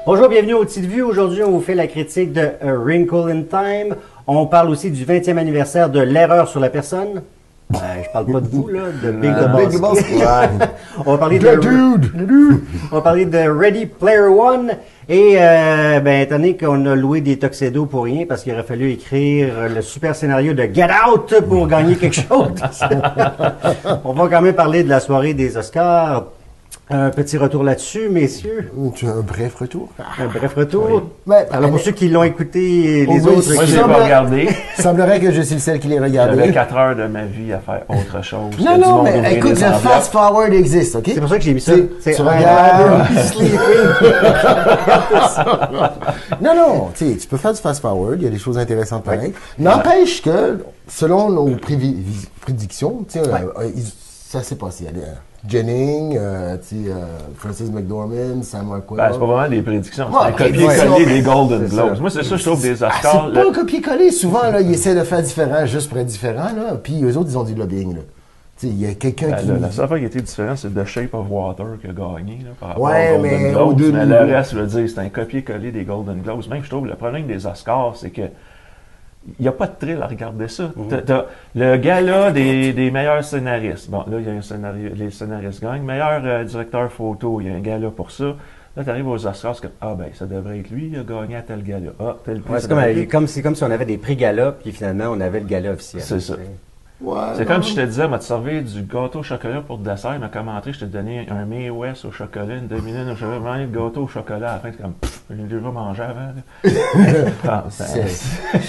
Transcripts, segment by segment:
Bonjour, bienvenue au Petite Vue. Aujourd'hui, on vous fait la critique de A Wrinkle in Time. On parle aussi du 20e anniversaire de L'Erreur sur la personne. Je parle pas de vous, là, de Big Lebowski. On va parler On va parler de Ready Player One. Et, étant donné qu'on a loué des tuxedos pour rien, parce qu'il aurait fallu écrire le super scénario de Get Out pour gagner quelque chose. On va quand même parler de la soirée des Oscars. Un petit retour là-dessus, messieurs. Un bref retour. Un bref retour. Oui. Ouais, alors, pour ceux qui l'ont écouté, les autres... Moi, je l'ai pas regardé. Il semblerait que je suis le seul qui l'ait regardé. J'avais 4 heures de ma vie à faire autre chose. Non, mais écoute, le fast-forward existe, OK? C'est pour ça que j'ai mis ça. Tu regardes... Non, tu peux faire du fast-forward. Il y a des choses intéressantes pareil. N'empêche que, selon nos prédictions, ça s'est passé. Il y a Jennings, Frances McDormand, Sam Rockwell. C'est pas vraiment des prédictions, c'est un copier-coller des Golden Globes. Moi, c'est ça, je trouve, des Oscars. C'est pas un copier-coller. Souvent, là, ils essaient de faire différent juste pour être différent, là. Puis eux autres, ils ont du lobbying, là. Il y a quelqu'un qui... La seule fois qui a été différente, c'est The Shape of Water qui a gagné, là, par rapport aux Golden Globes. Mais le reste, je veux dire, c'est un copier-coller des Golden Globes. Même, je trouve, le problème des Oscars, c'est que il n'y a pas de thrill à regarder ça. T'as le gala des meilleurs scénaristes. Bon, là, il y a un scénario, les scénaristes gagnent. Meilleur directeur photo, il y a un gala pour ça. Là, tu arrives aux Oscars, c'est comme, ça devrait être lui, il a gagné à tel gala. Tel prix. C'est comme si on avait des prix gala, puis finalement, on avait le gala officiel. C'est ça. Ouais, c'est comme si je te disais, m'a te servi du gâteau au chocolat pour le dessert, mais comme entrée, je te donnais un Mae West au chocolat, une demi-lune au chocolat, vraiment le gâteau au chocolat à la fin, c'est comme, j'ai déjà mangé avant. Je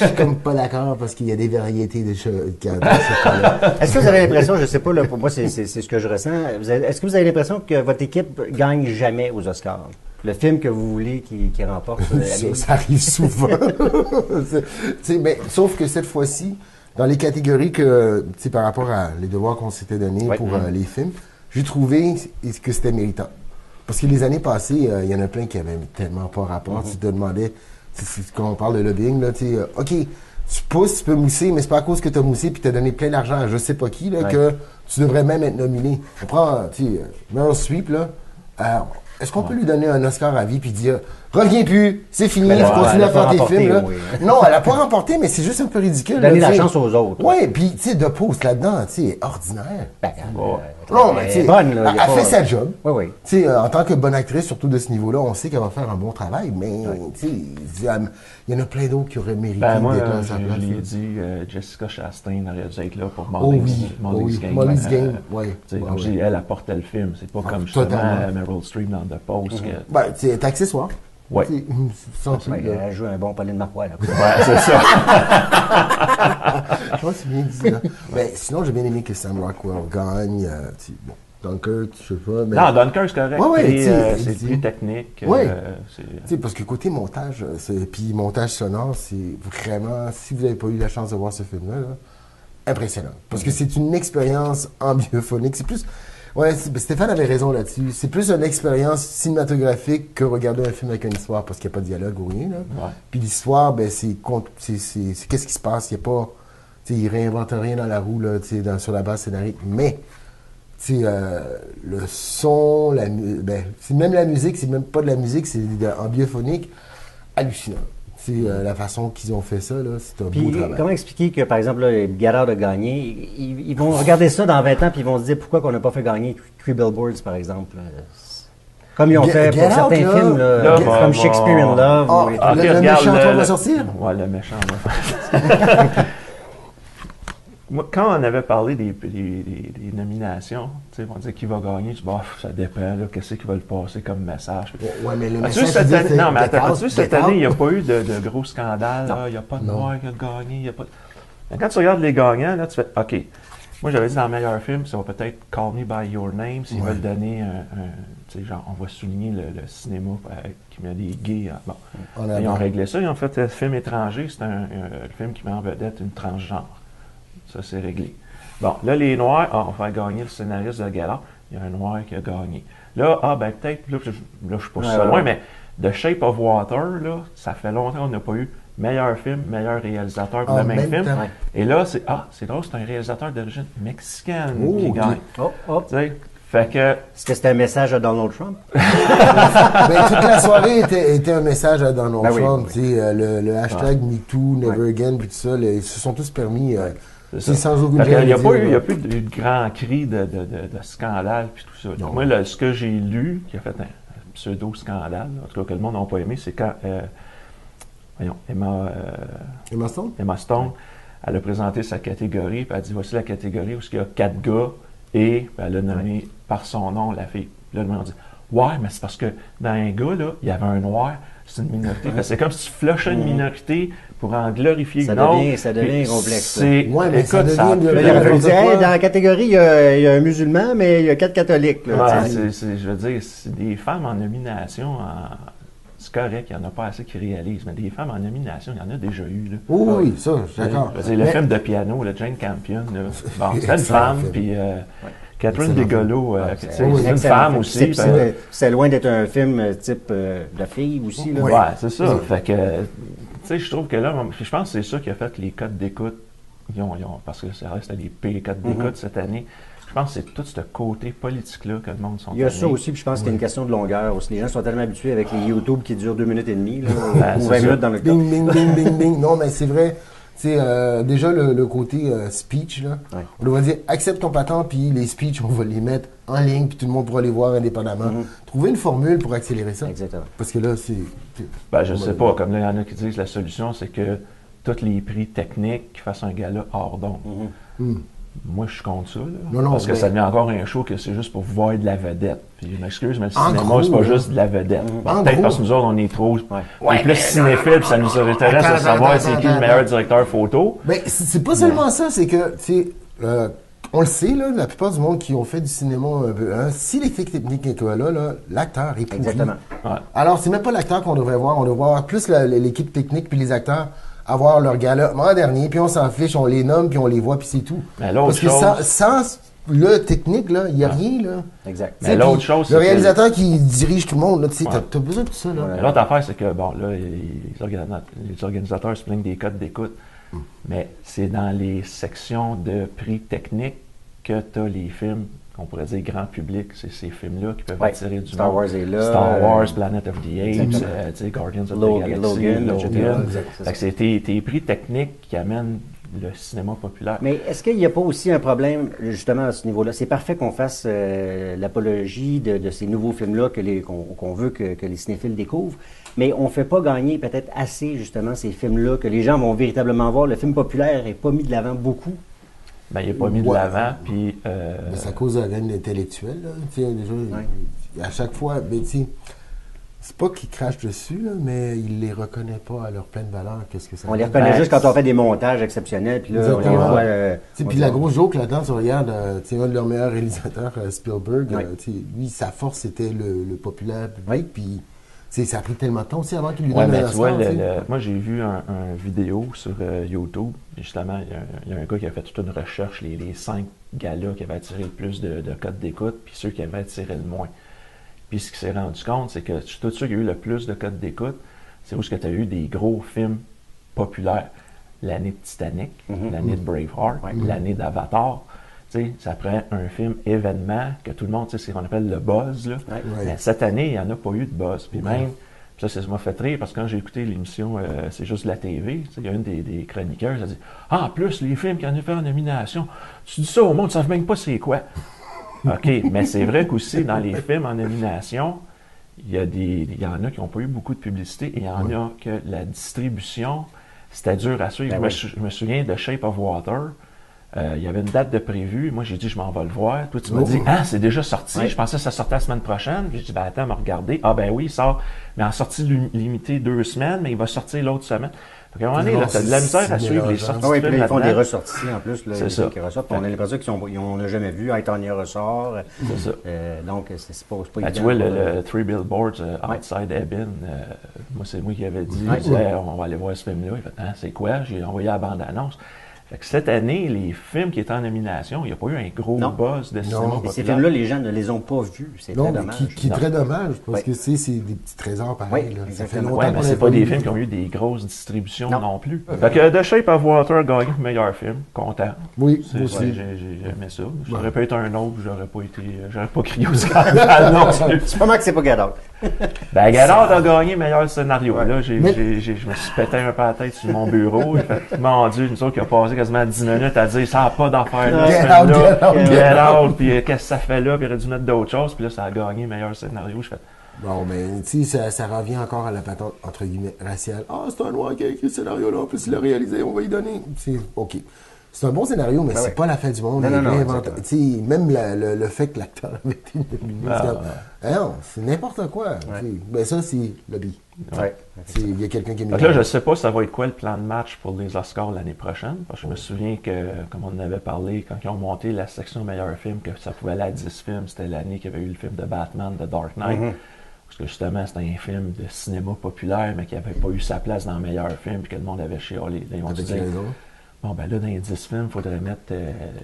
suis comme pas d'accord parce qu'il y a des variétés de chocolat. Est-ce que vous avez l'impression, je sais pas, là, pour moi, c'est ce que je ressens, est-ce que vous avez l'impression que votre équipe gagne jamais aux Oscars? Le film que vous voulez qui remporte ça arrive souvent. Mais, sauf que cette fois-ci, dans les catégories par rapport à les devoirs qu'on s'était donnés pour les films, j'ai trouvé que c'était méritant. Parce que les années passées, il y en a plein qui avaient tellement pas rapport. Tu te demandais, quand on parle de lobbying, là, OK, tu pousses, tu peux mousser, mais c'est pas à cause que tu as moussé puis tu as donné plein d'argent à je sais pas qui, là, que tu devrais même être nominé. On prend, Meryl Streep, là, est-ce qu'on peut lui donner un Oscar à vie puis dire reviens plus, c'est fini, il faut continuer à faire tes films. Là. Oui. Non, elle a pas remporté, mais c'est juste un peu ridicule. Donner la chance aux autres. Oui, puis tu sais, de pause là-dedans, tu sais, ordinaire. Non, mais tu sais, bonne. Elle fait sa job. Oui. Tu sais, en tant que bonne actrice, surtout de ce niveau-là, on sait qu'elle va faire un bon travail, mais tu sais, il y en a plein d'autres qui auraient mérité d'être à sa place. Je l'ai dit, Jessica Chastain aurait dû être là pour Molly's Game. Molly's Game, oui. Elle apportait le film. C'est pas comme justement Meryl Streep dans The Post. C'est accessoire. Oui. Elle joue un bon Pauline Marois, là. Ouais, c'est ça. Je pense que c'est bien dit, là. Mais sinon, j'ai bien aimé que Sam Rockwell gagne. Dunkirk, je sais pas. Mais... Non, Dunkirk, c'est correct. C'est plus technique. Oui. Parce que côté montage, puis montage sonore, c'est vraiment, si vous n'avez pas eu la chance de voir ce film-là, impressionnant. Parce que c'est une expérience ambiophonique. C'est plus... Ouais, Stéphane avait raison là-dessus. C'est plus une expérience cinématographique que regarder un film avec une histoire parce qu'il n'y a pas de dialogue ou rien. Là. Puis l'histoire, c'est qu'est-ce qui se passe. Il n'y a pas... il réinvente rien dans la roue là, sur la base scénarique. Mais le son, c'est même la musique, c'est même pas de la musique, c'est ambiophonique, hallucinant. La façon qu'ils ont fait ça, là, c'est un beau travail. Comment expliquer que, par exemple, Get Out a gagné, ils vont regarder ça dans 20 ans puis ils vont se dire pourquoi on n'a pas fait gagner Three Billboards, par exemple. Comme ils ont fait pour certains films, comme Shakespeare in Love. Le méchant va sortir? Ouais, le méchant va Moi, quand on avait parlé des nominations, on disait qui va gagner, tu dis, ça dépend, qu'est-ce qui va le passer comme message. Ouais, mais le message. As-tu cette année, il n'y a pas eu de gros scandales, il n'y a pas de noir qui a gagné, Mais quand tu regardes les gagnants, là, tu fais, OK, moi j'avais dit dans le meilleur film, ça va peut-être Call Me By Your Name, s'ils veulent donner on va souligner le cinéma qui met des gays. Ils ont réglé ça, ils ont fait un film étranger, c'est un film qui met en vedette une transgenre. Ça, c'est réglé. Bon, là, les Noirs, on va gagner le scénariste de Gala. Il y a un Noir qui a gagné. Là, peut-être, là, je suis pas ça loin, mais The Shape of Water, là, ça fait longtemps qu'on n'a pas eu meilleur film, meilleur réalisateur pour le même film. Et là, c'est drôle, c'est un réalisateur d'origine mexicaine qui gagne. Fait que... Est-ce que c'était un message à Donald Trump? Ben, toute la soirée était un message à Donald Trump. Oui. Le hashtag MeToo, Never Again, puis tout ça, ils se sont tous permis... sans aucune il n'y a pas eu de grand cri de scandale puis tout ça. Donc, moi, ce que j'ai lu, qui a fait un pseudo-scandale, en tout cas que le monde n'a pas aimé, c'est quand Emma Stone, elle a présenté sa catégorie, puis elle a dit voici la catégorie où il y a 4 gars, et elle a nommé par son nom la fille. Là, le monde a dit ouais, mais c'est parce que dans un gars, là, il y avait un noir, c'est une minorité. C'est comme si tu flushais une minorité pour en glorifier une autre. Ça devient complexe. Mais écoute, ça devient dans la catégorie, il y a un musulman, mais il y a 4 catholiques. Là, je veux dire, c'est des femmes en nomination, c'est correct, il n'y en a pas assez qui réalisent, mais des femmes en nomination, il y en a déjà eu. Là. Oui, ça, je suis d'accord. Le film de piano, le Jane Campion, c'était une femme, puis Catherine Bigelow, c'est une femme aussi. C'est loin d'être un film type de fille aussi. Là. Ouais, c'est ça. Fait que, tu sais, je trouve que là, je pense que c'est ça qui a fait que les codes d'écoute, parce que ça reste les pires codes d'écoute cette année. Je pense que c'est tout ce côté politique-là que le monde sont. Il y a ça aussi, puis je pense que c'est une question de longueur aussi. Les gens sont tellement habitués avec les YouTube qui durent 2 minutes et demie, là, ou 20 minutes dans le cas. Bing, bing, bing, bing, bing. Non, mais c'est vrai. Déjà, le côté speech, là, on devrait dire accepte ton patent, puis les speeches, on va les mettre en ligne, puis tout le monde pourra les voir indépendamment. Trouver une formule pour accélérer ça. Exactement. Parce que là, c'est. Je sais pas, comme là, il y en a qui disent la solution, c'est que tous les prix techniques fassent un gala hors d'onde. Moi, je suis contre ça. Parce que ça devient encore un show que c'est juste pour voir de la vedette. Puis je m'excuse, mais le cinéma, c'est pas juste de la vedette. Peut-être parce que nous autres, on est trop plus cinéphiles, puis ça nous intéresse de savoir c'est qui le meilleur directeur photo. Mais c'est pas seulement ça, c'est que, on le sait, là, la plupart du monde qui ont fait du cinéma un peu, si l'effet technique est là, l'acteur est pourri. Exactement. Alors, c'est même pas l'acteur qu'on devrait voir, on devrait voir plus l'équipe technique puis les acteurs avoir leur gala l'an dernier, puis on s'en fiche, on les nomme, puis on les voit, puis c'est tout. Parce que sans le technique, là, il n'y a rien, là. Exact. Mais l'autre chose, le réalisateur qui dirige tout le monde, là, tu sais, t'as besoin de tout ça, là. L'autre affaire, c'est que, les organisateurs se plaignent des codes d'écoute, mais c'est dans les sections de prix techniques que tu as les films qu'on pourrait dire grand public, c'est ces films-là qui peuvent attirer du Star monde. Wars est là. Star Wars, Planet of the Apes, Guardians of the Galaxy, Logan. C'est tes prix techniques qui amènent le cinéma populaire. Mais est-ce qu'il n'y a pas aussi un problème, justement, à ce niveau-là? C'est parfait qu'on fasse l'apologie de ces nouveaux films-là qu'on veut que les cinéphiles découvrent, mais on ne fait pas gagner peut-être assez, justement, ces films-là, que les gens vont véritablement voir. Le film populaire n'est pas mis de l'avant beaucoup. Il n'est pas mis de l'avant, puis... C'est à cause de la reine intellectuelle, là. Déjà, à chaque fois, c'est pas qu'ils crachent dessus, là, mais ils les reconnaissent pas à leur pleine valeur. Qu'est-ce que ça On les reconnaît juste quand on fait des montages exceptionnels, puis là, on les voit... puis la grosse joke là-dedans, tu regardes, un de leurs meilleurs réalisateurs, Spielberg, lui, sa force, c'était le populaire public, puis... ça a pris tellement de temps aussi avant qu'il lui donne un Oscar. Moi, j'ai vu un vidéo sur YouTube. Justement, il y a un gars qui a fait toute une recherche, les 5 galas qui avaient attiré le plus de codes d'écoute, puis ceux qui avaient attiré le moins. Puis ce qu'il s'est rendu compte, c'est que tous ceux qui ont eu le plus de codes d'écoute, c'est où tu as eu des gros films populaires. L'année de Titanic, l'année de Braveheart, l'année d'Avatar. Ça prend un film événement que tout le monde, c'est ce qu'on appelle le buzz. Là. Mais cette année, il n'y en a pas eu de buzz. Puis même, ça m'a fait rire parce que quand j'ai écouté l'émission C'est juste la TV, il y a une des chroniqueurs qui a dit en plus, les films qui en ont fait en nomination, tu dis ça au monde, ils ne savent même pas c'est quoi. OK, mais c'est vrai qu'aussi, dans les films en nomination, il y en a qui n'ont pas eu beaucoup de publicité et il y en a que la distribution, c'était dur à suivre. Je me souviens de Shape of Water. Il y avait une date de prévue. Moi, j'ai dit, je m'en vais le voir. Toi, tu m'as dit, c'est déjà sorti. Je pensais que ça sortait la semaine prochaine. Puis j'ai dit, attends, me regarder. Ah, ben oui, il sort. Mais en sortie limitée 2 semaines, mais il va sortir l'autre semaine. Donc, à un moment donné, tu as de la misère à suivre les sorties. Oui, puis ils font des ressorties en plus. C'est ça. On a l'impression qu'on n'a jamais vu. Tanya ressort. C'est ça. Donc, c'est pas évident. Tu vois, le Three Billboards Outside Ebbing, moi, c'est moi qui avais dit, on va aller voir ce film-là. Il fait, c'est quoi? J'ai envoyé la bande-annonce. Fait que cette année, les films qui étaient en nomination, il n'y a pas eu un gros buzz de cinéma populaire. Et ces films-là, les gens ne les ont pas vus. C'est très dommage. Qui est très dommage, parce que c'est des petits trésors pareils. Oui, ça fait longtemps. Ouais, mais c'est pas des films qui ont eu des grosses distributions non plus. Fait que The Shape of Water a gagné le meilleur film. Content. Oui, moi aussi. J'ai aimé ça. J'aurais pu être un autre, j'aurais pas crié au scandale non plus. C'est pas mal que c'est pas Get Out. Ben, Get Out a gagné meilleur scénario. Là, je me suis pété un peu la tête sur mon bureau. J'ai fait, mon Dieu, une autre qui a passé quasiment 10 minutes à dire, ça n'a pas d'affaire là, Get Out, puis qu'est-ce que ça fait là, puis il aurait dû mettre d'autres choses, puis là, ça a gagné meilleur scénario. Je fais, bon, mais tu sais, ça revient encore à la patente, entre guillemets, raciale. Ah, c'est un noir qui a écrit ce scénario-là, en plus il l'a réalisé, on va y donner. C'est OK. C'est un bon scénario, mais c'est pas la fin du monde. Même le fait que l'acteur avait été nominé. Non, c'est n'importe quoi. Ben ça, c'est lobby. Il y a quelqu'un qui est donc là, je ne sais pas ça va être quoi le plan de match pour les Oscars l'année prochaine. Parce que je me souviens que, comme on en avait parlé, quand ils ont monté la section meilleur film, que ça pouvait aller à 10 films, c'était l'année qu'il y avait eu le film de Batman, The Dark Knight. Parce que justement, c'était un film de cinéma populaire, mais qui n'avait pas eu sa place dans le meilleur film, puis que le monde avait chialé. Là, ils ont dit, bon, ben là, dans les 10 films, il faudrait mettre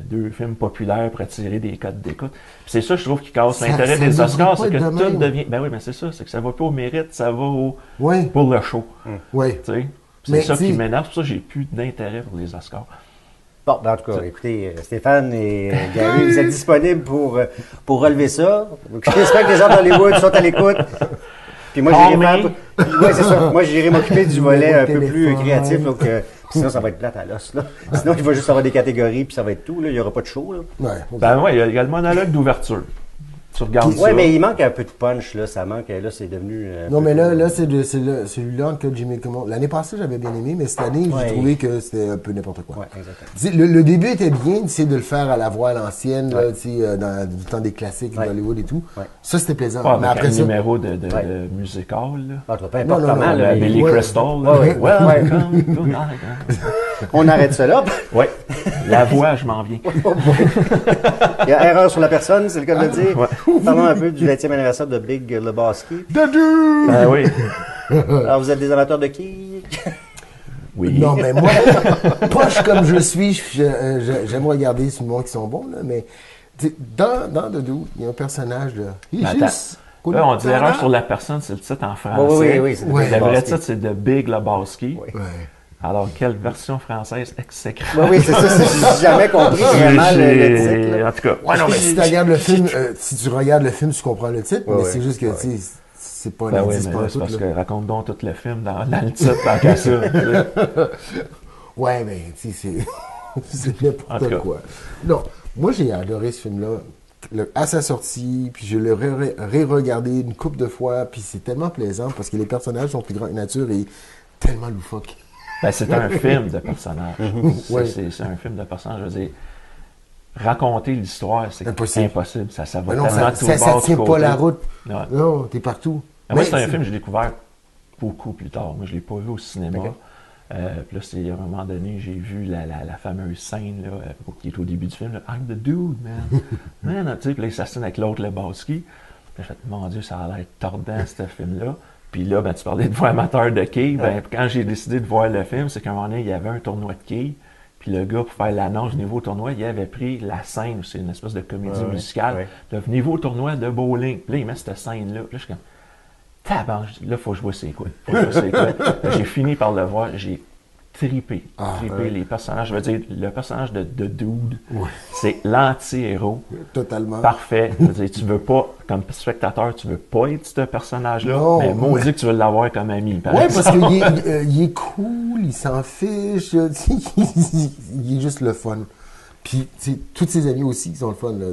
2 films populaires pour attirer des codes d'écoute. Puis c'est ça, je trouve, qui casse l'intérêt des Oscars, c'est que tout devient... Ben oui, mais c'est ça, c'est que ça va pas au mérite, ça va pour le show. C'est ça qui m'énerve, c'est pour ça que j'ai plus d'intérêt pour les Oscars. Bon, ben en tout cas, écoutez, Stéphane et Gary, vous êtes disponibles pour relever ça. J'espère que les gens d'Hollywood sont à l'écoute. Puis moi, j'irai m'occuper du volet un peu plus créatif, donc... Sinon, ça va être plate à l'os. Sinon, il va juste avoir des catégories, puis ça va être tout. Là. Il n'y aura pas de show. Là. Ben oui, il y a le monologue d'ouverture. Tu regardes ça. Oui, mais il manque un peu de punch. Là. Ça manque. Là, c'est devenu... non, mais là c'est celui-là que Jimmy Kimmel... L'année passée, j'avais bien aimé, mais cette année, j'ai trouvé que c'était un peu n'importe quoi. Oui, exactement. Le début était bien, d'essayer de le faire à la voix à l'ancienne, dans du temps des classiques d'Hollywood et tout. Ça, c'était plaisant. Mais après un numéro de musical. Là. Peu importe comment. Billy Crystal. Welcome tonight. On arrête ça là. Oui. La voix, je m'en viens. Il y a erreur sur la personne, c'est le cas de le dire. Parlons un peu du 20e anniversaire de Big Lebowski. Oui. Alors, vous êtes des amateurs de qui? Oui. Non, mais moi, poche comme je suis, j'aime regarder des films qui sont bons, là, mais dans The Dude, il y a un personnage de... Là, on dit erreur sur la personne, c'est le titre en français. Oui. Le vrai titre, c'est The Big Lebowski. Oui. Alors, quelle version française exécrable? Oui, c'est ça. J'ai jamais compris vraiment le titre. Là. En tout cas, si tu regardes le film, tu comprends le titre, mais c'est juste que c'est pas un indice pas tout. Parce que raconte donc tout le film dans le titre, tant qu'à ça. Ouais, mais tu sais, c'est n'importe quoi. Non, moi j'ai adoré ce film-là. À sa sortie, puis je l'ai re-regardé une couple de fois, puis c'est tellement plaisant parce que les personnages sont plus grands que nature et tellement loufoques. Ben, c'est un film de personnages. C'est un film de personnages. Je veux dire, raconter l'histoire, c'est impossible. Ça va tellement tout le bord. Ça tient pas la route. Ouais. Non, t'es partout. Moi, c'est un film que j'ai découvert beaucoup plus tard. Moi, je l'ai pas vu au cinéma. Puis là, à un moment donné, j'ai vu la fameuse scène là, qui est au début du film. Là, I'm the dude, man. Tu sais, puis là, il s'assine avec l'autre Lebowski. J'ai fait, mon Dieu, ça a l'air tordant, ce film-là. Puis là, tu parlais de voix amateur de quilles. Quand j'ai décidé de voir le film, c'est qu'à un moment donné, il y avait un tournoi de quilles. Puis le gars, pour faire l'annonce du niveau tournoi, il avait pris la scène, c'est une espèce de comédie musicale, de niveau tournoi de bowling. Puis là, il met cette scène-là. Puis là, je suis comme, tabarnak, là, faut que je vois c'est quoi. J'ai fini par le voir, j'ai trippé les personnages. Je veux dire, le personnage de Dude, c'est l'anti-héros. Totalement. Parfait. Je veux dire, tu veux pas, comme spectateur, tu veux pas être ce personnage-là, mais maudit que tu veux l'avoir comme ami. Oui, parce qu'il est cool, il s'en fiche, il est juste le fun. Puis, tous ses amis aussi qui sont le fun, là.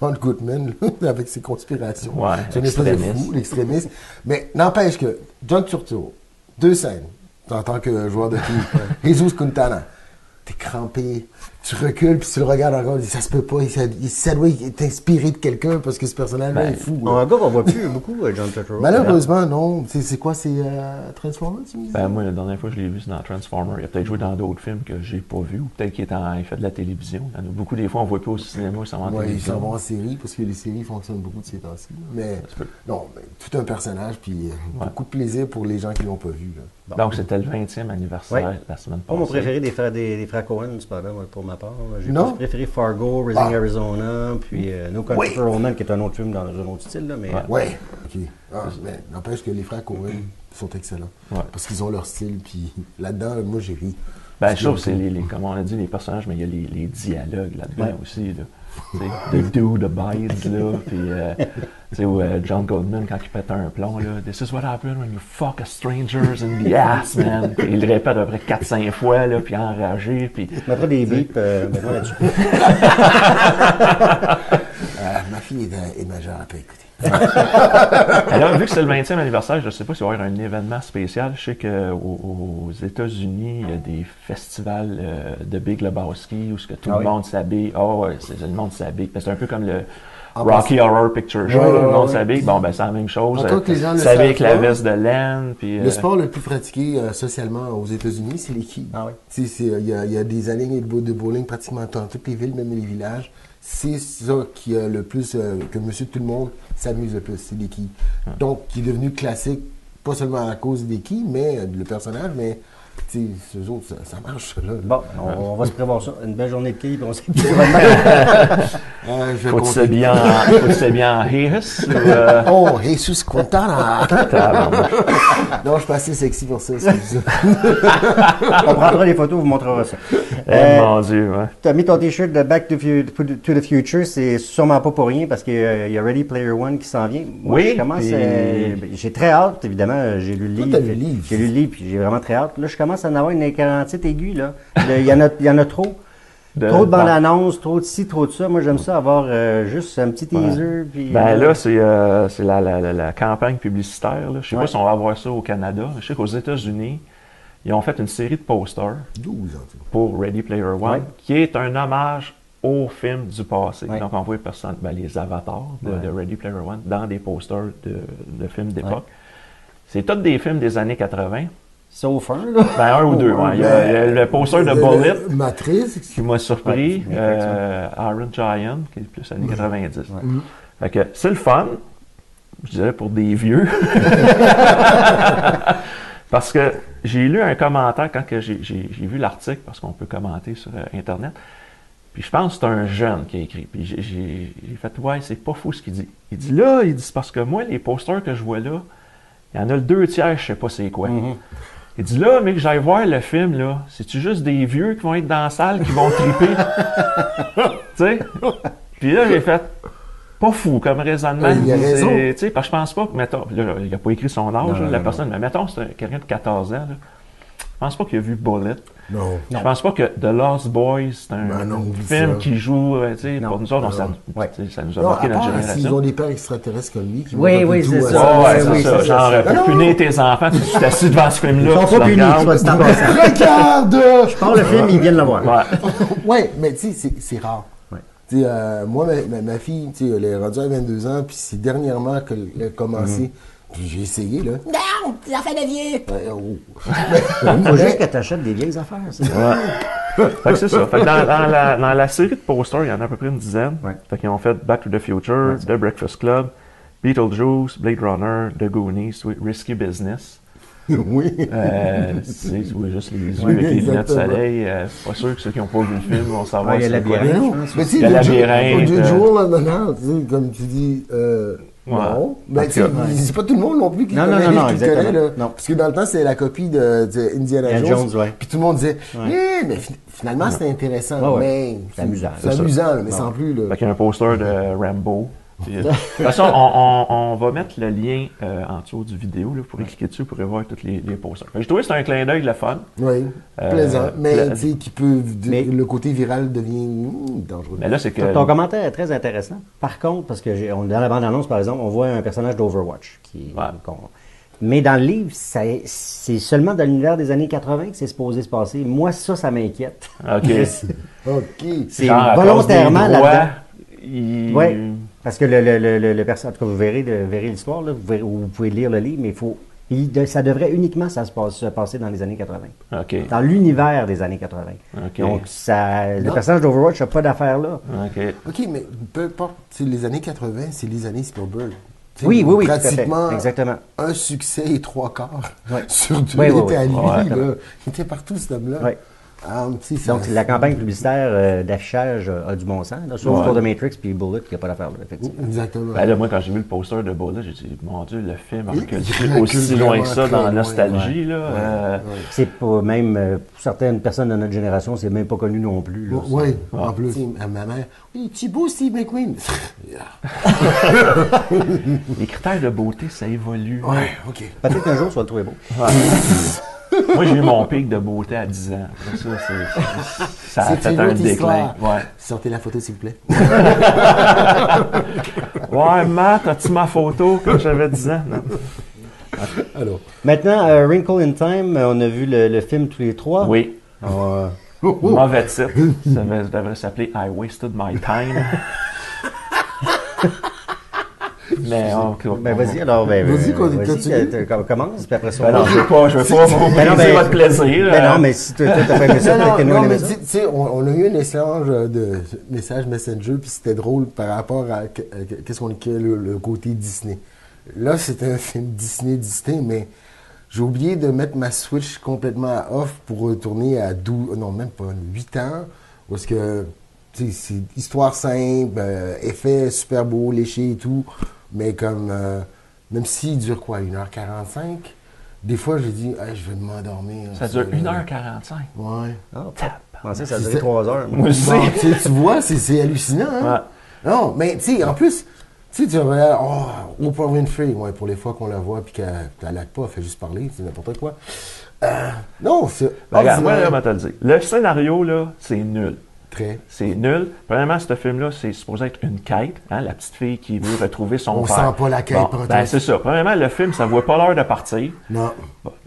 John Goodman, là, avec ses conspirations. Ouais, c'est un espèce de fou, l'extrémiste. Mais n'empêche que John Turturro, 2 scènes, en tant que joueur de quilles. Jesus Quintana, t'es crampé, tu recules, puis tu le regardes encore, tu dis, ça se peut pas, ça doit être inspiré de quelqu'un, parce que ce personnage-là est fou. Un gars, on voit plus beaucoup, John Turturro. Malheureusement, non. C'est quoi, c'est Transformers, tu me dis? Ben, moi, la dernière fois que je l'ai vu, c'est dans Transformers. Il a peut-être joué dans d'autres films que j'ai pas vus, ou peut-être qu'il fait de la télévision. Il y en a beaucoup, des fois, on voit pas au cinéma, ils s'en vont en télévision. Ils s'en vont en série, parce que les séries fonctionnent beaucoup de ces temps-ci. Mais, non, mais tout un personnage, puis beaucoup de plaisir pour les gens qui l'ont pas vu, là. Bon. Donc, c'était le 20e anniversaire la semaine passée. Pas mon préféré des frères Coen, cependant, pour ma part. J'ai préféré Fargo, Raising Arizona, puis No Country for Old Men, qui est un autre film dans un autre style. Là, mais... Ouais, ok. Mais n'empêche que les frères Coen sont excellents. Parce qu'ils ont leur style, puis là-dedans, moi, j'ai ri. Ben, je trouve que c'est comme on a dit, les personnages, mais il y a les dialogues là-dedans aussi, là. The Dude Abides, là, puis, tu sais, où John Goldman, quand il pète un plomb, là, This is what happens when you fuck a strangers in the ass, man. Puis il le répète à peu près 4-5 fois, là, puis enragé, puis... Je mettrai des bips maintenant là-dessus. Ma fille est majeure, elle peut écouter. Alors, vu que c'est le 20e anniversaire, je ne sais pas s'il va y avoir un événement spécial. Je sais qu'aux États-Unis, il y a des festivals de Big Lebowski où tout le monde s'habille. Le monde s'habille. C'est un peu comme le Rocky Horror Picture Show. Le monde s'habille. Bon, ben, c'est la même chose. S'habille avec la veste de laine. Puis, le sport le plus pratiqué socialement aux États-Unis, c'est les quilles. Il y a des allées de bowling pratiquement dans toutes les villes, même les villages. C'est ça qui a le plus, que monsieur tout le monde s'amuse le plus, c'est les quilles. Donc, qui est devenu classique, pas seulement à cause des quilles, mais le personnage, mais tu sais, eux autres, ça marche, ça, là. Bon, on va se prévoir ça. Une belle journée de quilles, puis on s'est plus faut-tu s'habiller en Jesus? Oh, Jesus Quintana! Non, je suis pas assez sexy pour ça, c'est ça. On prendra les photos, on vous montrera ça. Mon Dieu, ouais. Tu as mis ton t-shirt de Back to the Future, c'est sûrement pas pour rien, parce qu'il y a Ready Player One qui s'en vient. Moi, oui, je commence, j'ai très hâte, évidemment, j'ai lu le livre. J'ai lu le livre, puis j'ai vraiment très hâte. Là, je commence à en avoir une écarantite aiguë, là. Il y en a trop. Trop de bandes-annonces, trop de ci, trop de ça. Moi, j'aime ça avoir juste un petit teaser. Puis, ben là, c'est la campagne publicitaire. Là. Je sais pas si on va avoir ça au Canada. Je sais qu'aux États-Unis, ils ont fait une série de posters 12 ans, pour Ready Player One, qui est un hommage aux films du passé. Donc, on voit les avatars de Ready Player One dans des posters de films d'époque. C'est tous des films des années 80. Sauf un, là. Ben, un ou deux, ouais. Il y a le poster de Bullet. Matrice. Qui m'a surpris. Iron Giant, qui est plus années 90. Fait que c'est le fun. Je dirais pour des vieux. Parce que j'ai lu un commentaire quand j'ai vu l'article, parce qu'on peut commenter sur Internet. Puis je pense que c'est un jeune qui a écrit. Puis j'ai fait, c'est pas fou ce qu'il dit. Il dit c'est parce que moi, les posters que je vois là, il y en a le 2/3, je sais pas c'est quoi. Il dit mais que j'aille voir le film, là, c'est-tu juste des vieux qui vont être dans la salle, qui vont triper? Tu sais? Puis là, j'ai fait, pas fou comme raisonnement. Il a raison. Tu sais, parce que je pense pas que, mettons, là, il a pas écrit son âge, la personne, mais mettons, c'est quelqu'un de 14 ans, là. Je pense pas qu'il a vu Bullet. Non. Je pense pas que The Lost Boys, c'est un film qui joue, tu sais, pour nous autres, ça nous a marqué notre génération. S'ils ont des pères extraterrestres comme lui, qui oui, c'est ça. C'est ça. Genre, pour punir tes enfants, tu t'es assis devant ce film-là. Ils sont pas punis, tu vas te regarde! Je pars le film, ils viennent le voir. Ouais, mais tu sais, c'est rare. Moi, ma fille, elle est rendue à 22 ans, puis c'est dernièrement qu'elle a commencé. Puis j'ai essayé, là. Non, des affaires de vieux! Faut juste que t'achètes des vieilles affaires, c'est ça. Fait que c'est ça. Fait que dans la série de posters, il y en a à peu près une dizaine. Fait qu'ils ont fait Back to the Future, The Breakfast Club, Beetlejuice, Blade Runner, The Goonies, Risky Business. Oui. C'est juste les yeux avec les lunettes de soleil. Pas sûr que ceux qui n'ont pas vu le film vont savoir. Il y a Labyrinthe. Il y a Labyrinthe. Du jour au lendemain, comme tu dis. Non, mais c'est pas tout le monde non plus qui connaît. Non. Parce que dans le temps, c'était la copie de Indiana Jones. Puis tout le monde disait, mais finalement, c'était intéressant. Mais c'est amusant. C'est amusant, mais sans plus. Fait qu'il y a un poster de Rambo. De toute façon, on va mettre le lien en dessous du vidéo. Là, vous pourrez cliquer dessus, vous pourrez voir tous les posters. J'ai trouvé que c'est un clin d'œil, le fun. Oui, plaisant. Mais tu sais, qui peut. Le côté viral devient dangereux. Mais là, c'est que. Ton commentaire est très intéressant. Par contre, parce que dans la bande-annonce, par exemple, on voit un personnage d'Overwatch qui Mais dans le livre, c'est seulement dans l'univers des années 80 que c'est supposé se passer. Moi, ça m'inquiète. OK. OK. C'est Genre, volontairement à cause des droits, là-dedans. Oui, parce que le personnage, en tout cas, vous verrez l'histoire, là, vous pouvez lire le livre, mais ça devrait uniquement se passer dans les années 80. OK. Dans l'univers des années 80. OK. Donc, le personnage d'Overwatch n'a pas d'affaire là. OK, mais peu importe. Les années 80, c'est les années Spielberg. Oui, pratiquement tout à fait. Exactement. un succès et 3/4 sur deux Oui, était à lui. Ouais. Là. Il était partout, ce homme-là. Oui. Donc, la campagne publicitaire d'affichage a du bon sens, là, sauf pour The Matrix puis Bullet, qui n'a pas d'affaire là, effectivement. Exactement. Ben là, moi, quand j'ai vu le poster de Bullet, j'ai dit, mon Dieu, le film a reculé aussi loin que ça dans la nostalgie. Là. C'est pas même, pour certaines personnes de notre génération, c'est même pas connu non plus. Là, oui, en plus. Ma mère, oui, Thibaut Steve McQueen. Les critères de beauté, ça évolue. Oui, OK. Peut-être qu'un jour, ça va le trouver beau. Moi, j'ai eu mon pic de beauté à 10 ans. Ça a fait un déclin. Ouais. Sortez la photo, s'il vous plaît. Ouais, Matt, as-tu ma photo quand j'avais 10 ans? Non. Alors. Maintenant, Wrinkle in Time, on a vu le film tous les trois. Oui. Mauvais titre. Ça devrait s'appeler I Wasted My Time. Mais vas-y, alors. Vas-y, commence, puis après ça. Non, je veux pas briser votre plaisir. Non, mais si tu as fait ça, peut-être que nous, on aimait ça. Tu sais, on a eu un échange de messages Messenger, puis c'était drôle par rapport à qu'est-ce qu'on écrit le côté Disney. Là, c'était un film Disney, mais j'ai oublié de mettre ma Switch complètement à off pour retourner à 12, non, même pas 8 ans, parce que c'est histoire simple, effet super beau, léché et tout, mais comme, même s'il dure quoi, 1h45, des fois j'ai dit, hey, je vais m'endormir. Ça dure 1h45? Ouais. Je pensais que ça durait 3 heures. Moi aussi. Bon, tu vois, c'est hallucinant, hein? Ouais. Non, mais tu sais, en plus, tu vas Oprah Winfrey, ouais, pour les fois qu'on la voit puis qu'elle laque pas, elle fait juste parler, c'est n'importe quoi. Non, c'est... Regarde, moi, là, je vais te le dire. Le scénario, là, c'est nul. C'est nul. Premièrement, ce film-là, c'est supposé être une quête. Hein, la petite fille qui veut retrouver son père. On sent pas la quête. Bon, c'est ça. Premièrement, le film, ça ne vaut pas l'heure de partir. Non.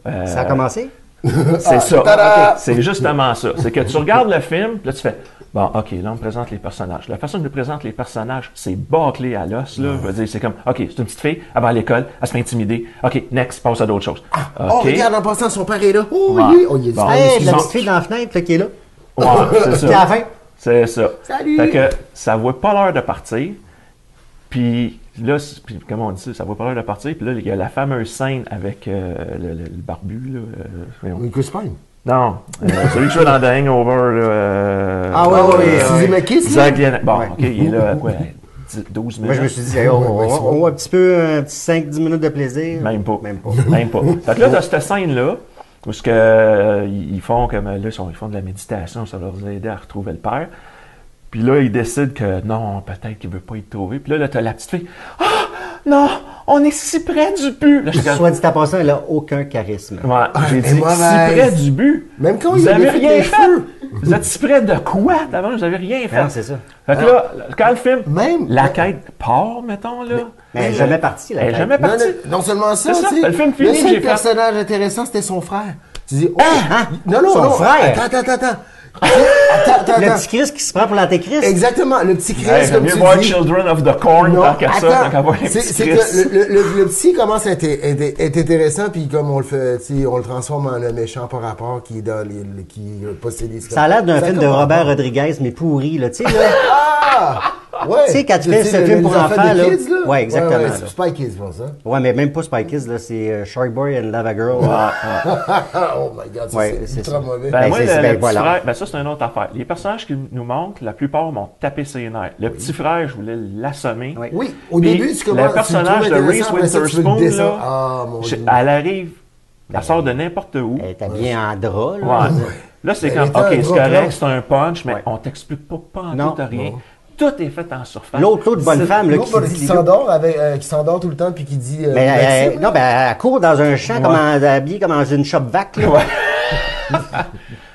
Ça a commencé? C'est ça. Okay. C'est justement ça. C'est que tu regardes le film, là, tu fais, bon, OK, là, on me présente les personnages. La façon dont on présente les personnages, c'est bâclé à l'os, là. Je veux dire, c'est comme, OK, c'est une petite fille, elle va à l'école, elle se fait intimider. OK, next, passe à d'autres choses. Oh, regarde, en passant, son père est là. Oh, il est la petite fille dans la fenêtre, là, qui est là. Ouais, c'est ça. Puis à la fin. C'est ça. Salut! Fait que ça vaut pas l'heure de partir. Puis là, comment on dit ça? Ça vaut pas l'heure de partir. Puis là, il y a la fameuse scène avec le barbu. Là, Chris Pine? Non. Celui qui joue dans The Hangover. Suzy McKiss? Zach Lienert. Bon, OK, il est là, 12 minutes. Moi, je me suis dit, on a un petit 5-10 minutes de plaisir. Même pas. Fait que là, dans cette scène-là, où ils font comme là, ils font de la méditation, ça va leur aider à retrouver le père. Puis là, ils décident que non, peut-être qu'il veut pas y trouver. Puis là, t'as la petite fille. Ah! Non! On est si près du but! Là, soit dit en passant, elle n'a aucun charisme. Ouais, j'ai dit si près du but. Même quand vous avez rien fait. Vous êtes si près de quoi? D'avant, vous avez rien fait. Non, c'est ça. Fait que là, quand le film, la quête part, mettons, là. Mais elle n'est jamais partie, la quête. Elle n'est jamais partie. Non seulement ça, le film fini, le seul personnage intéressant, c'était son frère. Tu dis, non, son frère? Attends. Le petit Christ qui se prend pour l'antéchrist. Exactement, le petit Christ, comme tu dis. Children of the Corn, tant qu'à ça, tant qu'à voir c'est que le petit commence à être intéressant, puis comme on le fait, on le transforme en un méchant par rapport qui est dans qui possède les ça a l'air d'un film de Robert Rodriguez, mais pourri, là, tu sais, là. Ouais. Tu sais, quand tu fais ce film pour enfants, là. Ouais, exactement. Ouais, c'est Spy Kids, ça. Ouais, mais même pas Spy Kids, là, c'est Shark Boy and Lava Girl. Oh my God, c'est ultra mauvais. Ça, c'est une autre affaire. Les personnages qu'ils nous montrent, la plupart m'ont tapé ses nerfs. Le petit frère, je voulais l'assommer. Oui, au début, le personnage de Reese Witherspoon, là, elle arrive, elle sort de n'importe où. Elle est habillée en drap, là. Ouais. Là, c'est comme, OK, c'est correct, c'est un punch, mais on t'explique pas en tout rien. Tout est fait en surface. L'autre bonne femme là, qui s'endort tout le temps puis qui dit. Elle court dans un champ habillée comme dans une shop vac. Ouais.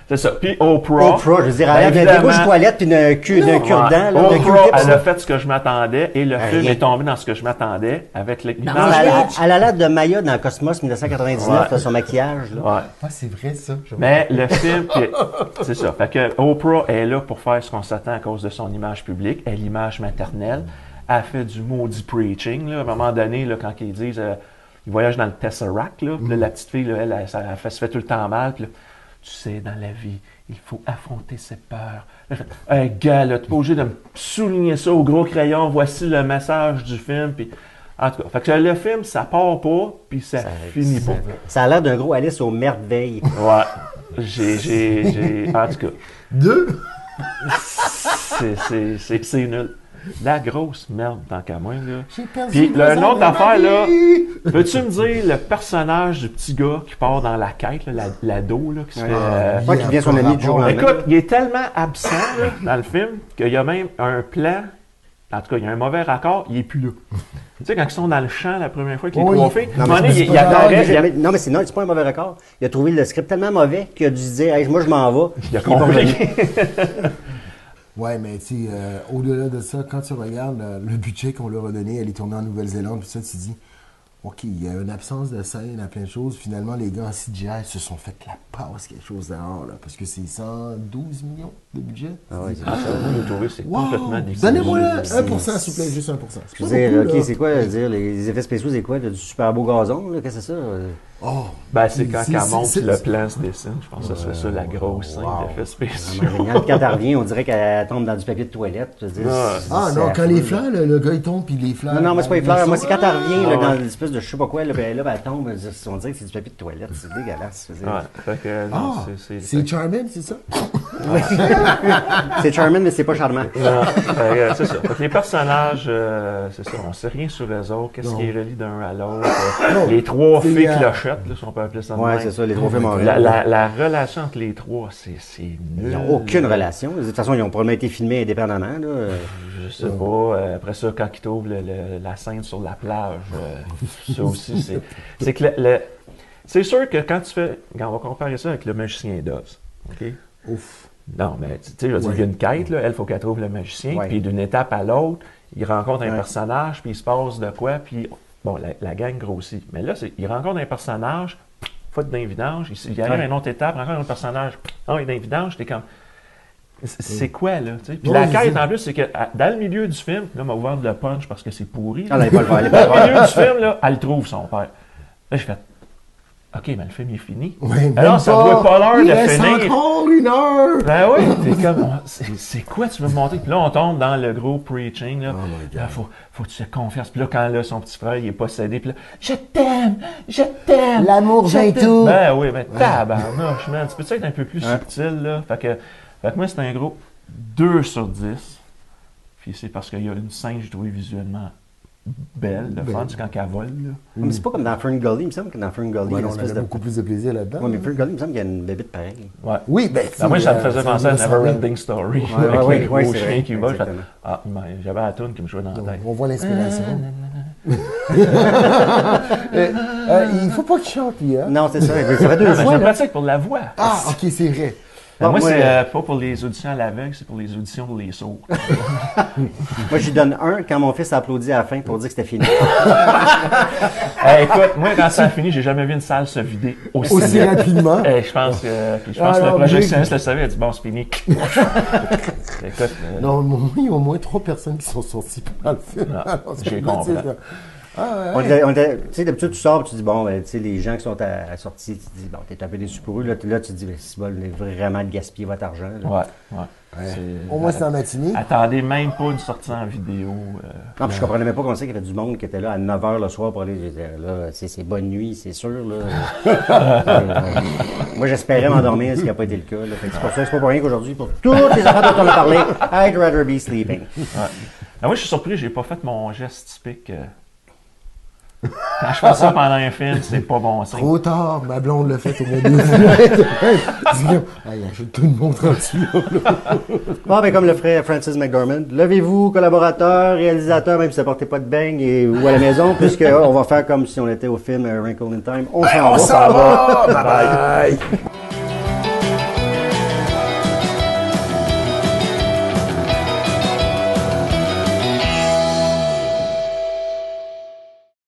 C'est ça. Puis Oprah. Oprah, je veux dire, elle avait des bouches toilettes puis une cure-dent. Oprah, elle a fait ce que je m'attendais et le film est tombé dans ce que je m'attendais avec l'image. Elle a l'air de Maya dans Cosmos 1999, son maquillage. Là. Ouais. Ah, c'est vrai, ça. Mais le film, c'est ça. Fait que Oprah est là pour faire ce qu'on s'attend à cause de son image publique, et l'image maternelle. Elle fait du maudit preaching, là. À un moment donné, là, quand ils disent, ils voyagent dans le Tesseract, là. Puis là, la petite fille, là, elle se fait tout le temps mal. Puis là, tu sais, dans la vie, il faut affronter ses peurs. Là, je fais, hey, gars, là, t'es pas obligé de me souligner ça au gros crayon. Voici le message du film. Puis, en tout cas, fait que le film, ça part pas, puis ça finit pas. Ça a l'air d'un gros Alice aux merveilles. Ouais. En tout cas. Deux? C'est nul. La grosse merde, tant qu'à moi, là. J'ai perdu. Puis, une autre affaire, là. Peux-tu me dire le personnage du petit gars qui part dans la quête, là, l'ado, là, qui se fait. Pas qu'il devient son ami du jour au lendemain. Écoute, il est tellement absent, là, dans le film, qu'il y a même un plan. En tout cas, il y a un mauvais raccord, il est plus là. Tu sais, quand ils sont dans le champ la première fois qu'il est trophé, il apparaît. Non, mais c'est pas un mauvais record. Il a trouvé le script tellement mauvais qu'il a dû se dire, hey, moi, je m'en vais. Il a compris. Ouais, mais tu sais, au-delà de ça, quand tu regardes le budget qu'on leur a donné, elle est tournée en Nouvelle-Zélande, puis ça, tu te dis, OK, il y a une absence de scène à plein de choses. Finalement, les gars en CGI se sont fait la passe quelque chose dehors, là, parce que c'est 112 millions de budget. Ah oui, c'est ça. J'ai trouvé, c'est complètement défini. Donnez-moi 1%, s'il vous plaît, juste 1%. Je veux dire, OK, c'est quoi, dire, les effets spéciaux, c'est quoi? Du super beau gazon, là? Qu'est-ce que c'est ça? Oh! Ben, c'est quand elle monte le plan se dessine. Je pense que ça serait ça, la grosse scène d'effets spéciaux. Quand elle revient, on dirait qu'elle tombe dans du papier de toilette. Je veux dire, non, quand les fleurs, le gars, il tombe, puis les fleurs... Non, mais c'est pas les fleurs. Moi, c'est quand elle revient, là, dans l'espèce de je sais pas quoi, là, puis là, elle tombe, on dirait que c'est du papier de toilette. C'est dégueulasse. Ouais, fait que, non, c'est Charmin, c'est ça? C'est Charmin, mais c'est pas charmant. C'est ça. Fait que les personnages, c'est ça, on sait rien sur eux autres. Qu'est-ce qui est relié d'un à l'autre? Les trois filles clochettes, là, si on peut appeler ça de ouais, même. c'est ça, les trois filles morales. La relation entre les trois, c'est nul. Ils n'ont aucune relation. De toute façon, ils ont probablement été filmés indépendamment. Là. Je sais pas. Après ça, quand ils trouvent la scène sur la plage, ça aussi, c'est que c'est sûr que quand on va comparer ça avec le magicien d'Oz, OK? Ouf. Non, mais tu sais, je veux dire, il y a une quête, là. Elle, faut qu'elle trouve le magicien, puis d'une étape à l'autre, il rencontre un personnage, puis il se passe de quoi, puis bon, la gang grossit. Mais là, il rencontre un personnage, faute d'un vidange, il arrive à une autre étape, rencontre un autre personnage, il est d'un vidange, t'es comme... C'est quoi, là? Tu sais? Puis la quête, en plus, c'est que dans le milieu du film, là, on va ouvert le punch parce que c'est pourri. Là. Dans le milieu du film, là, elle trouve son père. Là, je fais... OK, mais le film est fini. Oui, alors, ça doit pas l'heure de finir. Encore une heure! Ben oui, t'es comme, c'est quoi tu veux me montrer? Puis là, on tombe dans le gros preaching, là. Là, faut que tu te confesses. Puis là, quand là, son petit frère, il est possédé, puis là, je t'aime! L'amour vient tout! Ben oui, ben tabarnouche, man. Tu peux être un peu plus subtil, là? Fait que moi, c'est un gros 2 sur 10. Puis c'est parce qu'il y a une scène que j'ai trouvée visuellement belle, de fun, c'est quand elle vole, là. Mais c'est pas comme dans Ferngully, il me semble que dans Ferngully, on a beaucoup plus de plaisir là-dedans. Oui, mais Ferngully, il me semble qu'il y a une bébite pareille. Ouais. Oui, moi, ça me faisait penser à Neverending Story. Avec le gros chien qui vole. J'avais la toune qui me jouait dans la tête. On voit l'inspiration. Il faut pas que tu chantes, hein? Non, c'est ça. Ça fait 2 fois. Je pratique pour la voix. Ah, OK, c'est vrai. Moi, c'est pas pour les auditions à l'aveugle, c'est pour les auditions pour les sourds. Moi, j'y donne 1 quand mon fils a applaudi à la fin pour dire que c'était fini. Écoute, moi, quand ça a fini, j'ai jamais vu une salle se vider aussi rapidement. Je pense que le projectionniste le savait, il a dit bon, c'est fini. Écoute, non, il y a au moins 3 personnes qui sont sorties pendant le film. J'ai compris. Tu sais, d'habitude, tu sors et tu dis, bon, ben, tu sais, les gens qui sont à la sortie, tu dis, bon, t'es un peu déçu pour eux. Là, tu te dis, ben, c'est bon, vraiment de gaspiller votre argent. Là. Ouais. Au moins, c'est en matinée. Attendez même pas une sortie en vidéo. Non, puis je comprenais même pas qu'on sait qu'il y avait du monde qui était là à 9h le soir pour aller. Là, c'est bonne nuit, c'est sûr. Là. Moi, j'espérais m'endormir, ce qui n'a pas été le cas. Là. Fait que c'est pour ça, c'est pas pour rien qu'aujourd'hui, pour toutes les affaires dont on a parlé, I'd rather be sleeping. Moi, je suis surpris, j'ai pas fait mon geste typique. Quand je fais ça pendant un film, c'est pas bon signe. Trop tard, ma blonde l'a fait au moins 2 fois. Ajoute tout le monde dessus. Bon, ben comme le ferait Francis McDormand, levez-vous, collaborateurs, réalisateurs, même si ça portait pas de beigne ou à la maison, puisqu'on va faire comme si on était au film Wrinkle in Time. On s'en va. Bye bye.